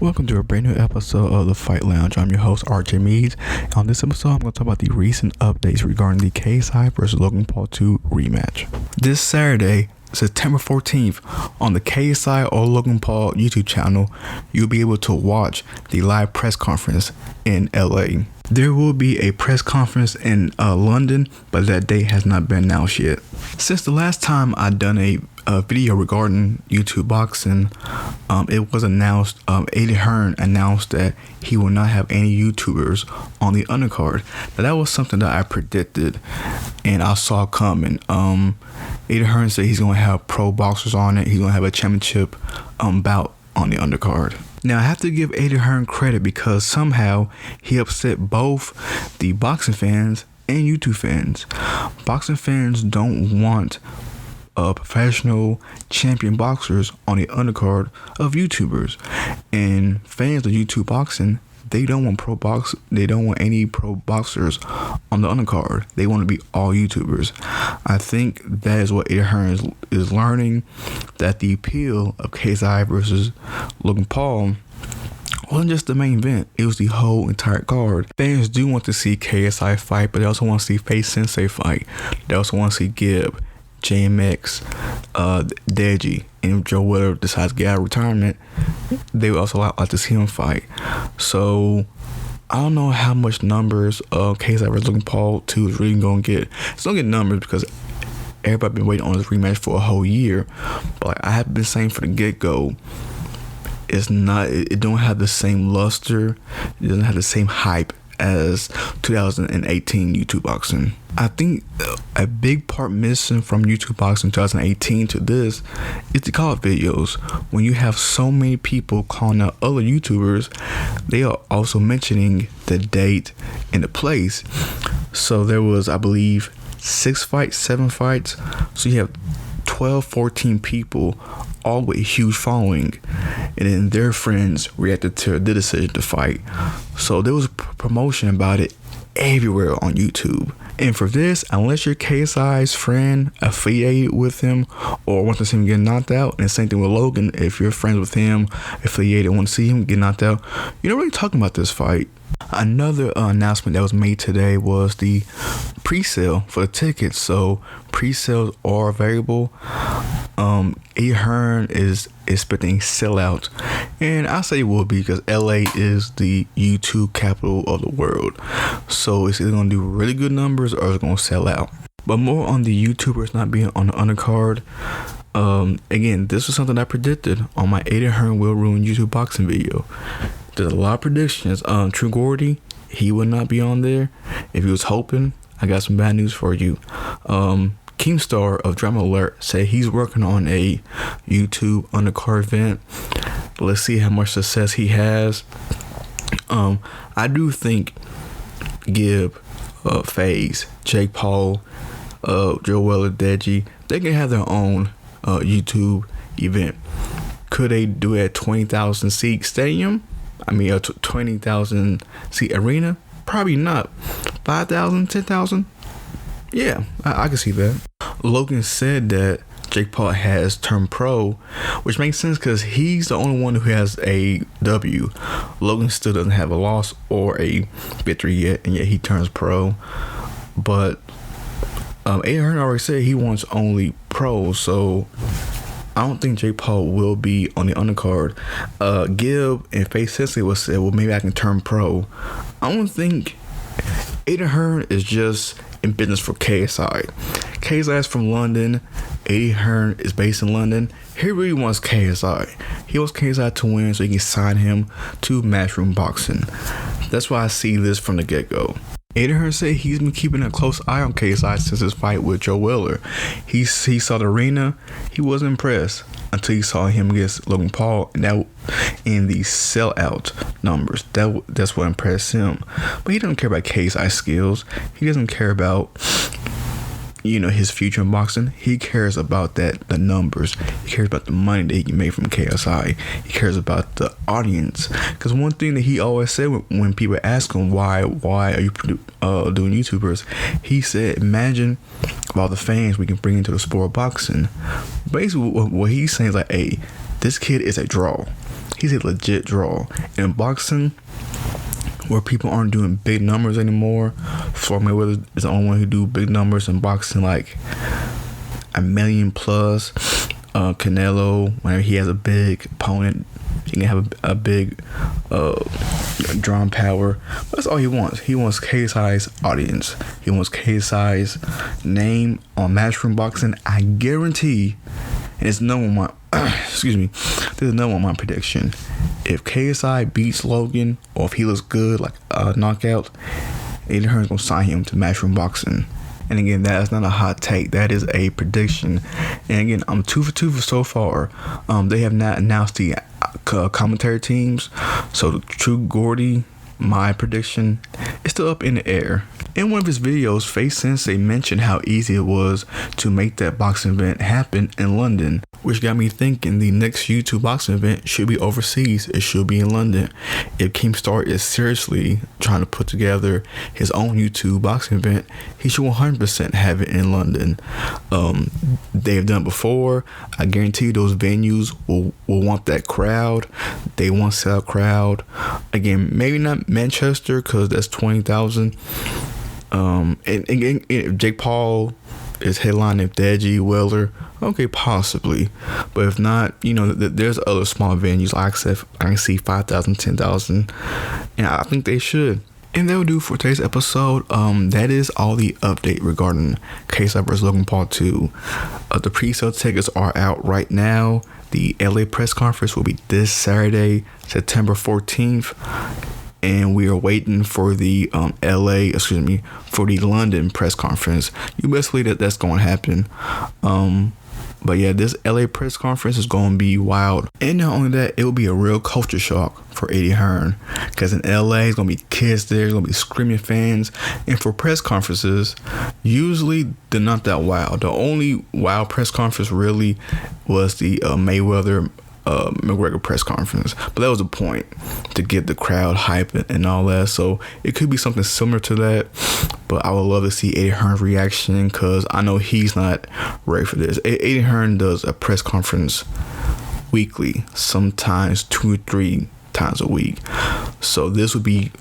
Welcome to a brand new episode of the Fight Lounge. I'm your host, RJ Meads. On this episode, I'm going to talk about the recent updates regarding the KSI versus Logan Paul 2 rematch. This Saturday, September 14th, on the KSI or Logan Paul YouTube channel, you'll be able to watch the live press conference in LA. There will be a press conference in London, but that date has not been announced yet. Since the last time I'd done a video regarding YouTube boxing, it was announced, Eddie Hearn announced that he will not have any YouTubers on the undercard. Now, that was something that I predicted and I saw coming. Eddie Hearn said he's going to have pro boxers on it. He's going to have a championship bout on the undercard. Now, I have to give Eddie Hearn credit because somehow he upset both the boxing fans and YouTube fans. Boxing fans don't want professional champion boxers on the undercard of YouTubers, and fans of YouTube boxing, they don't want any pro boxers on the undercard. They want to be all YouTubers. I think that is what Eddie Hearn is learning, that the appeal of KSI versus Logan Paul wasn't just the main event, it was the whole entire card. Fans do want to see KSI fight, but they also want to see Face Sensei fight. They also want to see Gibb, JMX, Deji, and if Joe Wilder decides to get out of retirement, they would also like to see him fight. So I don't know how much numbers KSI versus Logan Paul 2 is really going to get. It's going to get numbers because everybody been waiting on this rematch for a whole year. But like I have been saying from the get-go, it don't have the same luster, it doesn't have the same hype as 2018 YouTube boxing. I think a big part missing from YouTube boxing 2018 to this is the call videos. When you have so many people calling out other YouTubers, they are also mentioning the date and the place. So there was, I believe, 7 fights. So you have 12, 14 people, all with a huge following, and then their friends reacted to their decision to fight. So there was promotion about it everywhere on YouTube. And for this, unless you're KSI's friend, affiliated with him, or want to see him get knocked out, and same thing with Logan, if you're friends with him, affiliated, want to see him get knocked out, you're not really talking about this fight. Another announcement that was made today was the pre-sale for the tickets. So pre-sales are available. Eddie Hearn is expecting sellout, and I say it will be because LA is the YouTube capital of the world. So it's either gonna do really good numbers or it's gonna sell out. But more on the YouTubers not being on the undercard. Again, this was something I predicted on my Eddie Hearn will ruin YouTube boxing video. There's a lot of predictions. True Gordy, he would not be on there. If he was hoping, I got some bad news for you. Keemstar of Drama Alert said he's working on a YouTube undercard event. Let's see how much success he has. I do think Gibb, FaZe, Jake Paul, Joe Wilder, Deji, they can have their own YouTube event. Could they do it at 20,000 seat stadium? I mean, a 20,000 seat arena? Probably not. 5,000, 10,000? Yeah, I can see that. Logan said that Jake Paul has turned pro, which makes sense because he's the only one who has a W. Logan still doesn't have a loss or a victory yet, and yet he turns pro. But Eddie Hearn already said he wants only pros, so I don't think Jake Paul will be on the undercard. Gibb and Face Sensei will say, well, maybe I can turn pro. I don't think Eddie Hearn is just in business for KSI. KSI is from London. Eddie Hearn is based in London. He really wants KSI. He wants KSI to win so he can sign him to Matchroom Boxing. That's why I see this from the get-go. Eddie Hearn said he's been keeping a close eye on KSI since his fight with Joe Wilder. He saw the arena. He wasn't impressed until he saw him against Logan Paul, and that in the sellout numbers. That's what impressed him. But he doesn't care about KSI skills. He doesn't care about his future in boxing. He cares about the numbers. He cares about the money that he can make from KSI. He cares about the audience. Because one thing that he always said when people ask him why are you doing YouTubers, he said, imagine all the fans we can bring into the sport of boxing. Basically, what he's saying is like, hey, this kid is a draw. He's a legit draw. In boxing, where people aren't doing big numbers anymore, Floyd Mayweather is the only one who do big numbers in boxing, like 1 million plus. Canelo, whenever he has a big opponent, he can have a big drawing power. But that's all he wants. He wants KSI's audience. He wants KSI's name on Matchroom Boxing. I guarantee, and it's no one my excuse me, this is no one my prediction. If KSI beats Logan, or if he looks good like a knockout, Eddie Hearn's gonna sign him to Matchroom Boxing. And again, that is not a hot take. That is a prediction. And again, I'm 2 for 2 so far. They have not announced the commentary teams. So the True Gordy, my prediction, is still up in the air. In one of his videos, Face Sensei mentioned how easy it was to make that boxing event happen in London, which got me thinking the next YouTube boxing event should be overseas. It should be in London. If Keemstar is seriously trying to put together his own YouTube boxing event, he should 100% have it in London. They've done it before. I guarantee those venues will want that crowd. They want to sell crowd. Again, maybe not Manchester because that's 20,000. And if Jake Paul is headlining, if Deji, Weller, okay, possibly. But if not, there's other small venues. Like I said, I can see 5,000, 10,000, and I think they should. And that will do for today's episode. That is all the update regarding KSI vs. Logan Paul 2. The pre-sale tickets are out right now. The LA press conference will be this Saturday, September 14th. And we are waiting for the for the London press conference. You best believe that's going to happen. But yeah, this LA press conference is going to be wild. And not only that, it will be a real culture shock for Eddie Hearn. Because in LA, there's going to be kids there, there's going to be screaming fans. And for press conferences, usually they're not that wild. The only wild press conference really was the Mayweather McGregor press conference, but that was the point, to get the crowd hype and all that. So it could be something similar to that, but I would love to see Eddie Hearn's reaction, because I know he's not ready for this. Eddie Hearn does a press conference weekly, sometimes 2 or 3 times a week, so this would be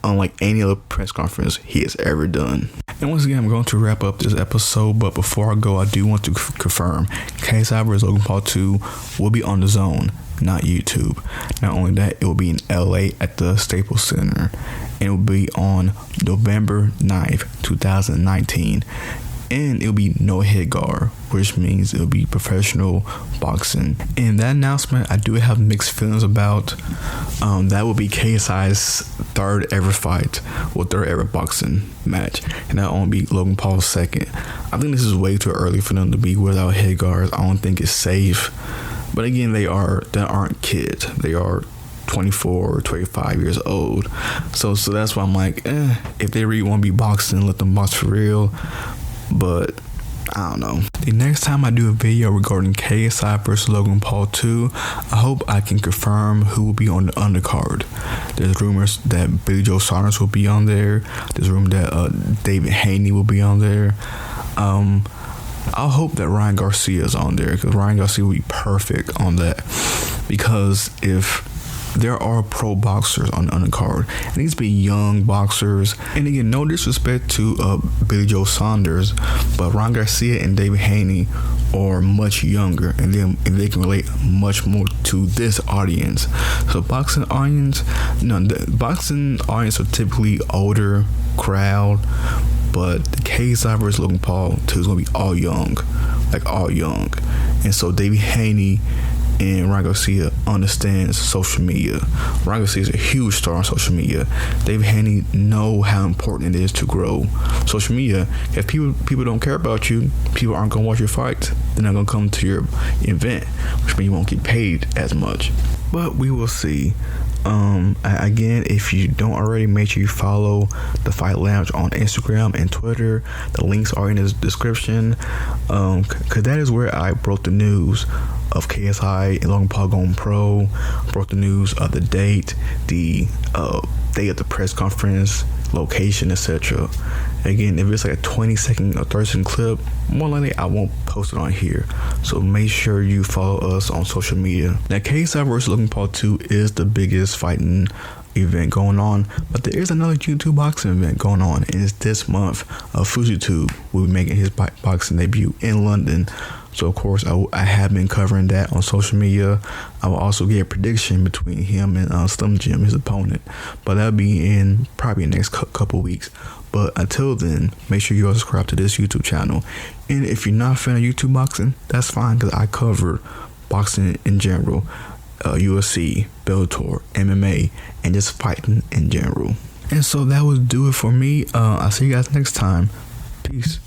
unlike any other press conference he has ever done. And once again, I'm going to wrap up this episode, but before I go, I do want to confirm KSI vs. Logan Paul 2 will be on the Zone, not YouTube. Not only that, it will be in LA at the Staples Center, and it will be on November 9th, 2019. And it'll be no head guard, which means it'll be professional boxing. And that announcement, I do have mixed feelings about. That will be KSI's third ever fight, or third ever boxing match, and that won't be Logan Paul's second. I think this is way too early for them to be without head guards. I don't think it's safe. But again, they aren't kids. They are 24 or 25 years old. So that's why I'm like, if they really want to be boxing, let them box for real. But I don't know. The next time I do a video regarding KSI vs. Logan Paul 2, I hope I can confirm who will be on the undercard. There's rumors that Billy Joe Saunders will be on there. There's rumor that David Haney will be on there. I'll hope that Ryan Garcia is on there, because Ryan Garcia will be perfect on that. Because if there are pro boxers on the undercard, it needs to be young boxers. And again, no disrespect to Billy Joe Saunders, but Ryan Garcia and David Haney are much younger, and they can relate much more to this audience. So boxing audience, the boxing audience are typically older crowd, but the KSI vs. Logan Paul 2 is gonna be all young. And so David Haney and Ryan Garcia understands social media. Ryan Garcia is a huge star on social media. David Haney know how important it is to grow social media. If people don't care about you, people aren't gonna watch your fight. They're not gonna come to your event, which means you won't get paid as much. But we will see. Again, if you don't already, make sure you follow the Fight Lounge on Instagram and Twitter. The links are in the description, because that is where I broke the news of KSI and Logan Paul going pro. Broke the news of the date, the day of the press conference, location, etc. Again, if it's like a 20-second or 30-second clip, more likely I won't post posted on here. So make sure you follow us on social media. Now, KSI vs Logan Paul 2 is the biggest fighting event going on, but there is another YouTube boxing event going on, and it's this month. Fujitube will be making his boxing debut in London. So of course I have been covering that on social media. I will also get a prediction between him and Slim Jim, his opponent, but that'll be in probably the next couple weeks. But until then, make sure you all subscribe to this YouTube channel. And if you're not a fan of YouTube boxing, that's fine, because I cover boxing in general, UFC, Bellator, MMA, and just fighting in general. And so that would do it for me. I'll see you guys next time. Peace.